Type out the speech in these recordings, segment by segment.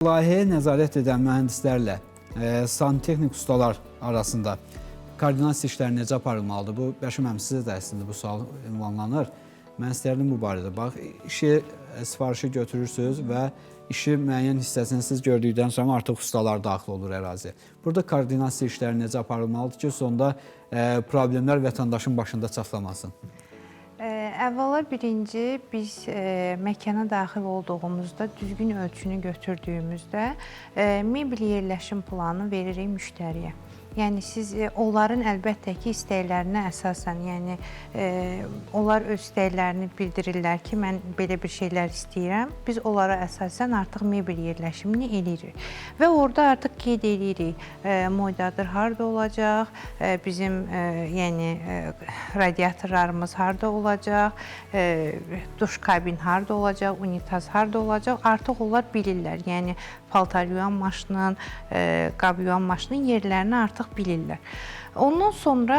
Layihəyə nəzarət edən mühəndislərlə santexnik ustalar arasında koordinasiya işləri necə aparılmalıdır? Bu, Bəşim sizə də əslində bu sual ünvanlanır. Mən istərdim bu barədə. Bax, sifarişi götürürsünüz və işi müəyyən hissəsini siz gördükdən sonra artıq ustalar daxil olur əraziyə. Burada koordinasiya işləri necə aparılmalıdır ki, sonda problemlər vətəndaşın başında çatlamasın? Əvvəla birinci, biz məkana daxil olduğumuzda, düzgün ölçünü götürdüyümüzdə mebel yerləşim planı veririk müştəriyə. Yəni, siz onların əlbəttə ki, istəklərinə əsasən, yəni onlar öz istəklərini bildirirlər ki, mən belə bir şeylər istəyirəm. Biz onlara əsasən artıq mebel yerləşimini eləyirik. Və orada artıq qeyd edirik, moydadır harada olacaq, bizim yəni radiatorlarımız harada olacaq, duş kabin harada olacaq, unitaz harada olacaq. Artıq onlar bilirlər. Yəni, paltar yuyan maşının, qab yuyan maşının yerlərini artıq bilirlər. Ondan sonra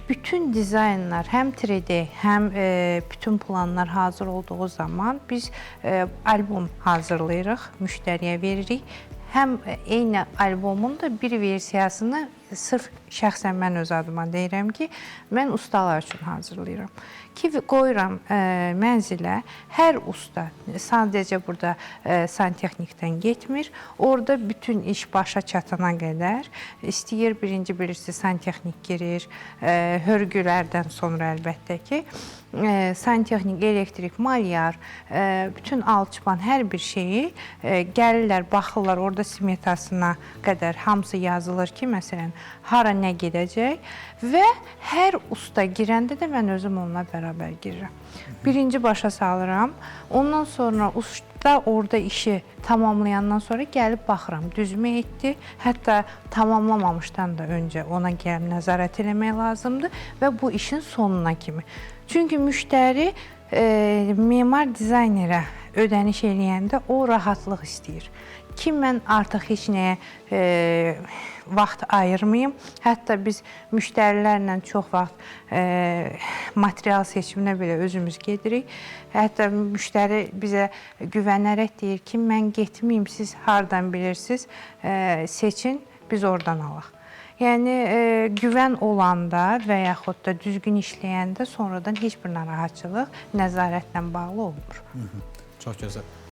bütün dizaynlar, həm 3D, həm bütün planlar hazır olduğu zaman biz albom hazırlayırıq, müştəriyə veririk. Həm eyni albomun da bir versiyasını sırf şəxsən mən öz adıma deyirəm ki, mən ustalar üçün hazırlayıram. Ki, qoyuram mənzilə, hər usta sadəcə burada santexnikdən getmir. Orada bütün iş başa çatana qədər istəyir, birinci bilirsiniz, santexnik girir, hörgülərdən sonra əlbəttə ki, santexnik, elektrik, malyar, bütün alçıpan hər bir şeyi gəlirlər, baxırlar, orada smetasına qədər hamısı yazılır ki, məsələn, hara nə gedəcək və hər usta girəndə də mən özüm onunla bərabər girirəm. Birinci başa salıram, ondan sonra usta orada işi tamamlayandan sonra gəlib baxıram, düzmə etdi, hətta tamamlamamışdan da öncə ona gəlib nəzarət eləmək lazımdır və bu işin sonuna kimi. Çünki müştəri memar dizaynerə ödəniş eləyəndə o rahatlıq istəyir. Ki, mən artıq heç nəyə vaxt ayırmayım. Hətta biz müştərilərlə çox vaxt material seçiminə belə özümüz gedirik. Hətta müştəri bizə güvənərək deyir ki, mən getməyim, siz hardan bilirsiniz, seçin, biz oradan alaq. Yəni, güvən olanda və yaxud da düzgün işləyəndə sonradan heç bir narahatçılıq nəzarətlə bağlı olmur. Çox gözəl.